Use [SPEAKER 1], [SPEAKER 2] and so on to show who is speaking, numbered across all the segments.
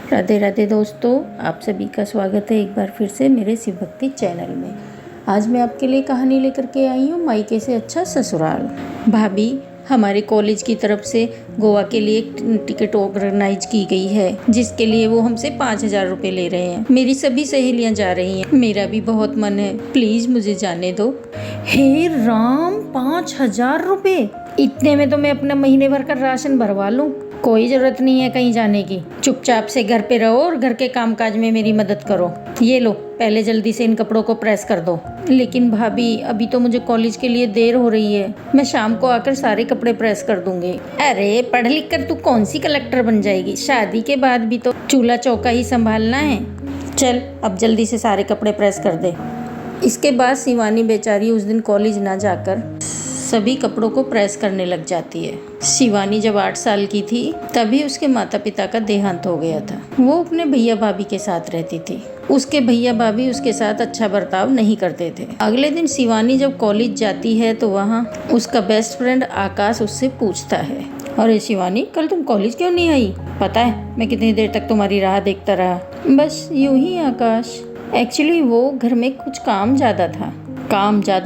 [SPEAKER 1] राधे राधे दोस्तों, आप सभी का स्वागत है एक बार फिर से मेरे शिव भक्ति चैनल में। आज मैं आपके लिए कहानी लेकर के आई हूँ मायके से अच्छा ससुराल। भाभी, हमारे कॉलेज की तरफ से गोवा के लिए एक टिकट ऑर्गेनाइज की गई है, जिसके लिए वो हमसे 5,000 रुपये ले रहे हैं। मेरी सभी सहेलियां जा रही हैं, मेरा भी बहुत मन है, प्लीज मुझे जाने दो। हे राम, 5,000 रुपये! इतने में तो मैं अपना महीने भर का राशन भरवा लूं। कोई जरूरत नहीं है कहीं जाने की, चुपचाप से घर पे रहो और घर के कामकाज में मेरी मदद करो। ये लो, पहले जल्दी से इन कपड़ों को प्रेस कर दो। लेकिन भाभी, अभी तो मुझे कॉलेज के लिए देर हो रही है, मैं शाम को आकर सारे कपड़े प्रेस कर दूंगी। अरे पढ़ लिख कर तू कौन सी कलेक्टर बन जाएगी? शादी के बाद भी तो चूल्हा चौका ही संभालना है। चल अब जल्दी से सारे कपड़े प्रेस कर दे। इसके बाद शिवानी बेचारी उस दिन कॉलेज ना जाकर सभी कपड़ों को प्रेस करने लग जाती है। शिवानी जब 8 साल की थी तभी उसके माता पिता का देहांत हो गया था। वो अपने भैया भाभी के साथ रहती थी। उसके भैया भाभी उसके साथ अच्छा बर्ताव नहीं करते थे। अगले दिन शिवानी जब कॉलेज जाती है तो वहाँ उसका बेस्ट फ्रेंड आकाश उससे पूछता है, अरे शिवानी, कल तुम कॉलेज क्यों नहीं आई? पता है मैं कितनी देर तक तुम्हारी राह देखता रहा। बस यूं ही आकाश, एक्चुअली वो घर में कुछ काम ज़्यादा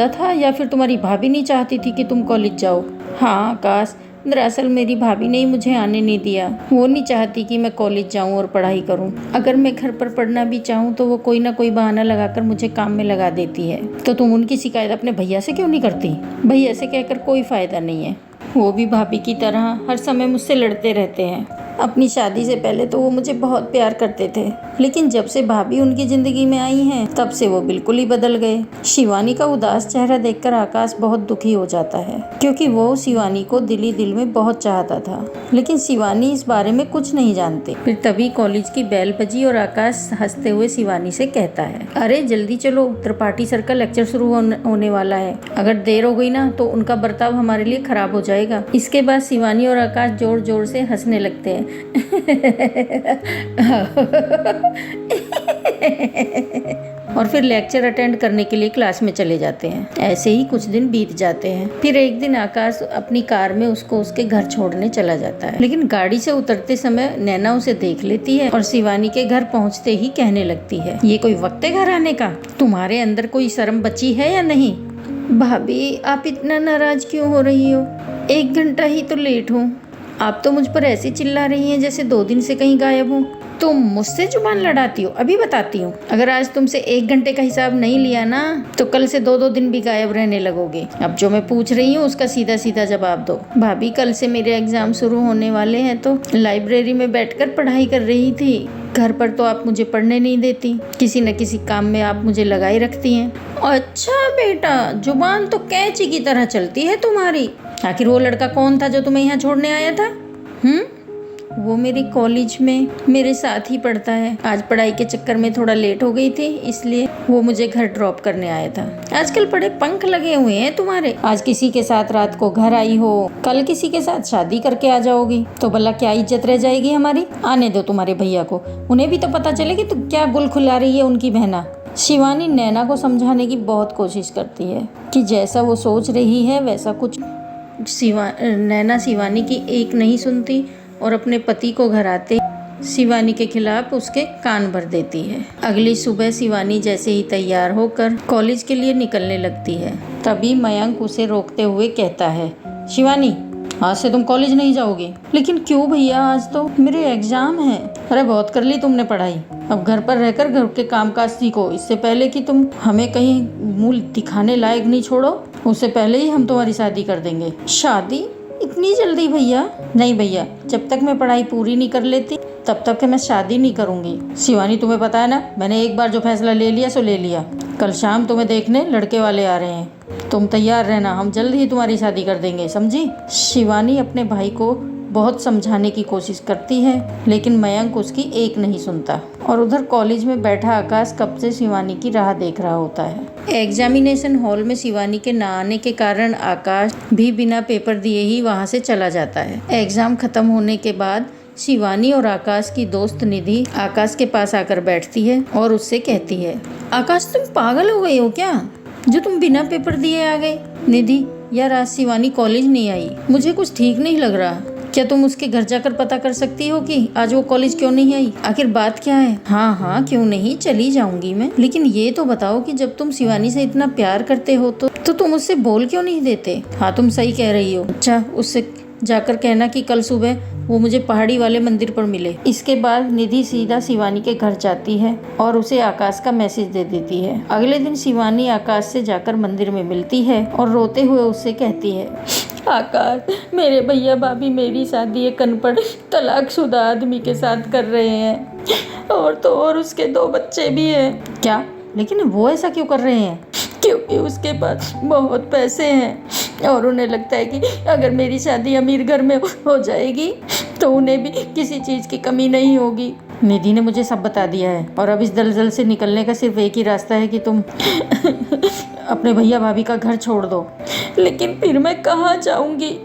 [SPEAKER 1] था या फिर तुम्हारी भाभी नहीं चाहती थी कि तुम कॉलेज जाओ? हाँ आकाश, दरअसल मेरी भाभी ने ही मुझे आने नहीं दिया। वो नहीं चाहती कि मैं कॉलेज जाऊं और पढ़ाई करूं। अगर मैं घर पर पढ़ना भी चाहूं तो वो कोई ना कोई बहाना लगाकर मुझे काम में लगा देती है। तो तुम उनकी शिकायत अपने भैया से क्यों नहीं करती? भैया से कहकर कोई फ़ायदा नहीं है, वो भी भाभी की तरह हर समय मुझसे लड़ते रहते हैं। अपनी शादी से पहले तो वो मुझे बहुत प्यार करते थे, लेकिन जब से भाभी उनकी ज़िंदगी में आई हैं तब से वो बिल्कुल ही बदल गए। शिवानी का उदास चेहरा देखकर आकाश बहुत दुखी हो जाता है, क्योंकि वो शिवानी को दिल ही दिल में बहुत चाहता था, लेकिन शिवानी इस बारे में कुछ नहीं जानती। फिर तभी कॉलेज की बेल बजी और आकाश हंसते हुए शिवानी से कहता है, अरे जल्दी चलो, त्रिपाठी सर का लेक्चर शुरू होने वाला है। अगर देर हो गई ना तो उनका बर्ताव हमारे लिए खराब हो जाएगा। इसके बाद शिवानी और आकाश जोर जोर से हंसने लगते हैं। और फिर लेक्चर अटेंड करने के लिए क्लास में चले जाते हैं। ऐसे ही कुछ दिन बीत जाते हैं। फिर एक दिन आकाश अपनी कार में उसको उसके घर छोड़ने चला जाता है, लेकिन गाड़ी से उतरते समय नैना उसे देख लेती है और शिवानी के घर पहुंचते ही कहने लगती है, ये कोई वक्त है घर आने का? तुम्हारे अंदर कोई शर्म बची है या नहीं? भाभी, आप इतना नाराज क्यों हो रही हो? 1 घंटा ही तो लेट हूँ। आप तो मुझ पर ऐसे चिल्ला रही हैं जैसे 2 दिन से कहीं गायब हूँ। तुम मुझसे जुबान लड़ाती हो? अभी बताती हूँ। अगर आज तुमसे 1 घंटे का हिसाब नहीं लिया ना तो कल से 2-2 दिन भी गायब रहने लगोगे। अब जो मैं पूछ रही हूँ उसका सीधा सीधा जवाब दो। भाभी, कल से मेरे एग्जाम शुरू होने वाले हैं तो लाइब्रेरी में बैठकर पढ़ाई कर रही थी। घर पर तो आप मुझे पढ़ने नहीं देती, किसी न किसी काम में आप मुझे लगाई रखती हैं। अच्छा बेटा, जुबान तो कैंची की तरह चलती है तुम्हारी। आखिर वो लड़का कौन था जो तुम्हें यहाँ छोड़ने आया था? वो मेरे कॉलेज में मेरे साथ ही पढ़ता है। आज पढ़ाई के चक्कर में थोड़ा लेट हो गई थी, इसलिए वो मुझे घर ड्रॉप करने आया था। आजकल बड़े पंख लगे हुए हैं तुम्हारे। आज किसी के साथ रात को घर आई हो, कल किसी के साथ शादी करके आ जाओगी, तो भला क्या इज्जत रह जाएगी हमारी? आने दो तुम्हारे भैया को, उन्हें भी तो पता चले कि तू क्या गुल खुला रही है उनकी बहना। शिवानी नैना को समझाने की बहुत कोशिश करती है कि जैसा वो सोच रही है वैसा कुछ। नैना शिवानी की एक नहीं सुनती और अपने पति को घर आते शिवानी के खिलाफ उसके कान भर देती है। अगली सुबह शिवानी जैसे ही तैयार होकर कॉलेज के लिए निकलने लगती है, तभी मयंक उसे रोकते हुए कहता है, शिवानी, आज से तुम कॉलेज नहीं जाओगी। लेकिन क्यों भैया, आज तो मेरे एग्जाम है। अरे बहुत कर ली तुमने पढ़ाई, अब घर पर रहकर घर के कामकाज सीखो। इससे पहले कि तुम हमें कहीं मुंह दिखाने लायक नहीं छोड़ो, उससे पहले ही हम तुम्हारी शादी कर देंगे। शादी? इतनी जल्दी भैया? नहीं भैया, जब तक मैं पढ़ाई पूरी नहीं कर लेती तब तक मैं शादी नहीं करूंगी। शिवानी, तुम्हें पता है ना, मैंने एक बार जो फैसला ले लिया सो ले लिया। कल शाम तुम्हें देखने लड़के वाले आ रहे हैं, तुम तैयार रहना, हम जल्द ही तुम्हारी शादी कर देंगे, समझी? शिवानी अपने भाई को बहुत समझाने की कोशिश करती है, लेकिन मयंक उसकी एक नहीं सुनता। और उधर कॉलेज में बैठा आकाश कब से शिवानी की राह देख रहा होता है। एग्जामिनेशन हॉल में शिवानी के ना आने के कारण आकाश भी बिना पेपर दिए ही वहाँ से चला जाता है। एग्जाम खत्म होने के बाद शिवानी और आकाश की दोस्त निधि आकाश के पास आकर बैठती है और उससे कहती है, आकाश तुम पागल हो गए हो क्या, जो तुम बिना पेपर दिए आ गए? निधि, यार आज शिवानी कॉलेज नहीं आई, मुझे कुछ ठीक नहीं लग रहा। क्या तुम उसके घर जाकर पता कर सकती हो कि आज वो कॉलेज क्यों नहीं आई? आखिर बात क्या है? हाँ हाँ, क्यों नहीं, चली जाऊंगी मैं। लेकिन ये तो बताओ कि जब तुम शिवानी से इतना प्यार करते हो तो तुम उससे बोल क्यों नहीं देते? हाँ, तुम सही कह रही हो। अच्छा, उससे जाकर कहना कि कल सुबह वो मुझे पहाड़ी वाले मंदिर पर मिले। इसके बाद निधि सीधा शिवानी के घर जाती है और उसे आकाश का मैसेज दे देती है। अगले दिन शिवानी आकाश से जाकर मंदिर में मिलती है और रोते हुए उससे कहती है, आकाश, मेरे भैया भाभी मेरी शादी एक अनपढ़ तलाकशुदा आदमी के साथ कर रहे हैं, और तो और उसके 2 बच्चे भी हैं। क्या? लेकिन वो ऐसा क्यों कर रहे हैं? क्योंकि उसके पास बहुत पैसे हैं और उन्हें लगता है कि अगर मेरी शादी अमीर घर में हो जाएगी तो उन्हें भी किसी चीज़ की कमी नहीं होगी। निधि ने मुझे सब बता दिया है और अब इस दलदल से निकलने का सिर्फ एक ही रास्ता है कि तुम अपने भैया भाभी का घर छोड़ दो। लेकिन फिर मैं कहाँ जाऊंगी?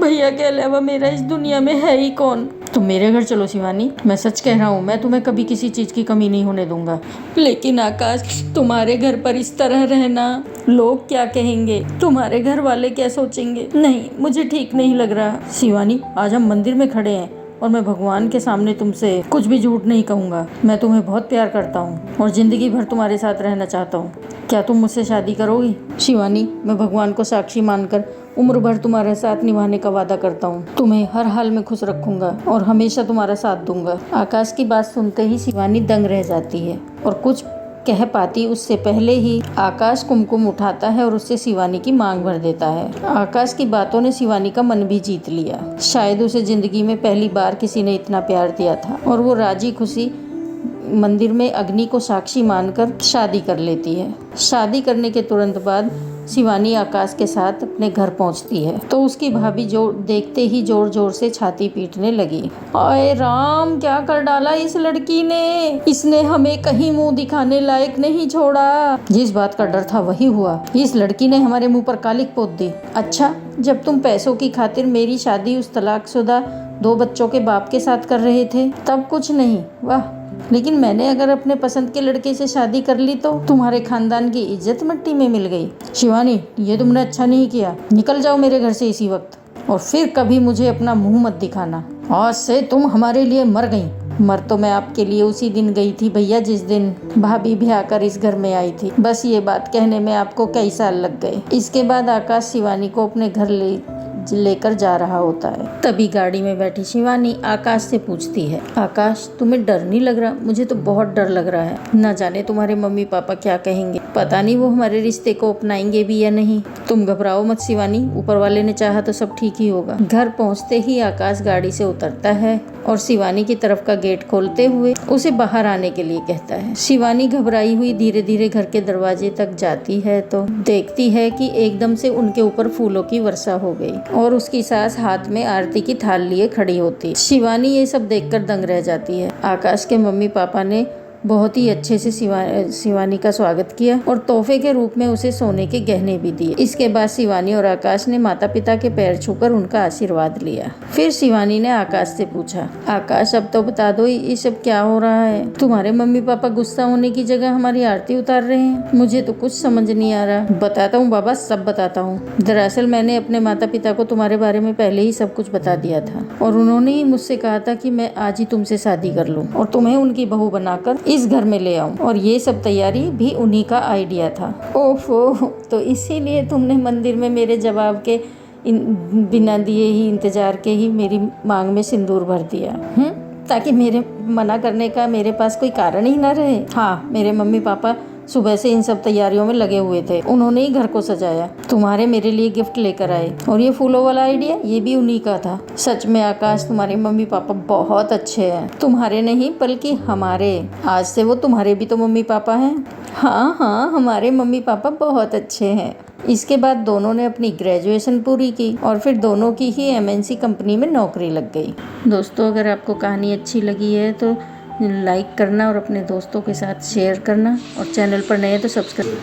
[SPEAKER 1] भैया के अलावा मेरा इस दुनिया में है ही कौन? तुम मेरे घर चलो शिवानी, मैं सच कह रहा हूँ, मैं तुम्हें कभी किसी चीज़ की कमी नहीं होने दूंगा। लेकिन आकाश, तुम्हारे घर पर इस तरह रहना, लोग क्या कहेंगे? तुम्हारे घर वाले क्या सोचेंगे? नहीं, मुझे ठीक नहीं लग रहा। शिवानी, आज हम मंदिर में खड़े हैं और मैं भगवान के सामने तुमसे कुछ भी झूठ नहीं कहूँगा। मैं तुम्हें बहुत प्यार करता हूँ और जिंदगी भर तुम्हारे साथ रहना चाहता हूँ। क्या तुम मुझसे शादी करोगी? शिवानी, मैं भगवान को साक्षी मानकर उम्र भर तुम्हारे साथ निभाने का वादा करता हूँ। तुम्हें हर हाल में खुश रखूंगा और हमेशा तुम्हारा साथ दूंगा। आकाश की बात सुनते ही शिवानी दंग रह जाती है और कुछ कह पाती उससे पहले ही आकाश कुमकुम उठाता है और उससे शिवानी की मांग भर देता है। आकाश की बातों ने शिवानी का मन भी जीत लिया। शायद उसे जिंदगी में पहली बार किसी ने इतना प्यार दिया था और वो राजी खुशी मंदिर में अग्नि को साक्षी मानकर शादी कर लेती है। शादी करने के तुरंत बाद शिवानी आकाश के साथ अपने घर पहुंचती है तो उसकी भाभी जो देखते ही जोर जोर से छाती पीटने लगी। आए राम, क्या कर डाला इस लड़की ने? इसने हमें कहीं मुंह दिखाने लायक नहीं छोड़ा। जिस बात का डर था वही हुआ। इस लड़की ने हमारे मुंह पर कालिक पोत दी। अच्छा, जब तुम पैसों की खातिर मेरी शादी उस तलाकशुदा 2 बच्चों के बाप के साथ कर रहे थे तब कुछ नहीं, वाह, लेकिन मैंने अगर अपने पसंद के लड़के से शादी कर ली तो तुम्हारे खानदान की इज्जत मिट्टी में मिल गई। शिवानी, ये तुमने अच्छा नहीं किया। निकल जाओ मेरे घर से इसी वक्त और फिर कभी मुझे अपना मुंह मत दिखाना। आज से तुम हमारे लिए मर गई। मर तो मैं आपके लिए उसी दिन गई थी भैया जिस दिन भाभी ब्याह कर इस घर में आई थी। बस ये बात कहने में आपको कई साल लग गए। इसके बाद आकाश शिवानी को अपने घर लेकर जा रहा होता है। तभी गाड़ी में बैठी शिवानी आकाश से पूछती है, आकाश, तुम्हें डर नहीं लग रहा? मुझे तो बहुत डर लग रहा है। ना जाने तुम्हारे मम्मी पापा क्या कहेंगे, पता नहीं वो हमारे रिश्ते को अपनाएंगे भी या नहीं। तुम घबराओ मत शिवानी, ऊपर वाले ने चाहा तो सब ठीक ही होगा। घर पहुँचते ही आकाश गाड़ी से उतरता है और शिवानी की तरफ का गेट खोलते हुए उसे बाहर आने के लिए कहता है। शिवानी घबराई हुई धीरे धीरे घर के दरवाजे तक जाती है तो देखती है कि एकदम से उनके ऊपर फूलों की वर्षा हो गई और उसकी सास हाथ में आरती की थाल लिए खड़ी होती। शिवानी ये सब देखकर दंग रह जाती है। आकाश के मम्मी पापा ने बहुत ही अच्छे से शिवानी का स्वागत किया और तोहफे के रूप में उसे सोने के गहने भी दिए। इसके बाद शिवानी और आकाश ने माता पिता के पैर छूकर उनका आशीर्वाद लिया। फिर शिवानी ने आकाश से पूछा, आकाश, अब तो बता दो ये सब क्या हो रहा है? तुम्हारे मम्मी पापा गुस्सा होने की जगह हमारी आरती उतार रहे हैं। मुझे तो कुछ समझ नहीं आ रहा। बताता हूँ बाबा, सब बताता हूँ। दरअसल मैंने अपने माता पिता को तुम्हारे बारे में पहले ही सब कुछ बता दिया था और उन्होंने ही मुझसे कहा था कि मैं आज ही तुमसे शादी कर लूँ और तुम्हें उनकी बहू बनाकर इस घर में ले आऊं, और ये सब तैयारी भी उन्हीं का आइडिया था। ओफो, तो इसीलिए तुमने मंदिर में मेरे जवाब के बिना दिए ही इंतजार के ही मेरी मांग में सिंदूर भर दिया, ताकि मेरे मना करने का मेरे पास कोई कारण ही ना रहे। हाँ, मेरे मम्मी पापा सुबह से इन सब तैयारियों में लगे हुए थे। उन्होंने ही घर को सजाया, तुम्हारे मेरे लिए गिफ्ट लेकर आए और ये फूलों वाला आइडिया ये भी उन्हीं का था। सच में आकाश, तुम्हारे मम्मी पापा बहुत अच्छे हैं। तुम्हारे नहीं बल्कि हमारे। आज से वो तुम्हारे भी तो मम्मी पापा हैं। हाँ हाँ, हमारे मम्मी पापा बहुत अच्छे हैं। इसके बाद दोनों ने अपनी ग्रेजुएशन पूरी की और फिर दोनों की ही MNC कंपनी में नौकरी लग गई। दोस्तों, अगर आपको कहानी अच्छी लगी है तो लाइक करना और अपने दोस्तों के साथ शेयर करना और चैनल पर नए तो सब्सक्राइब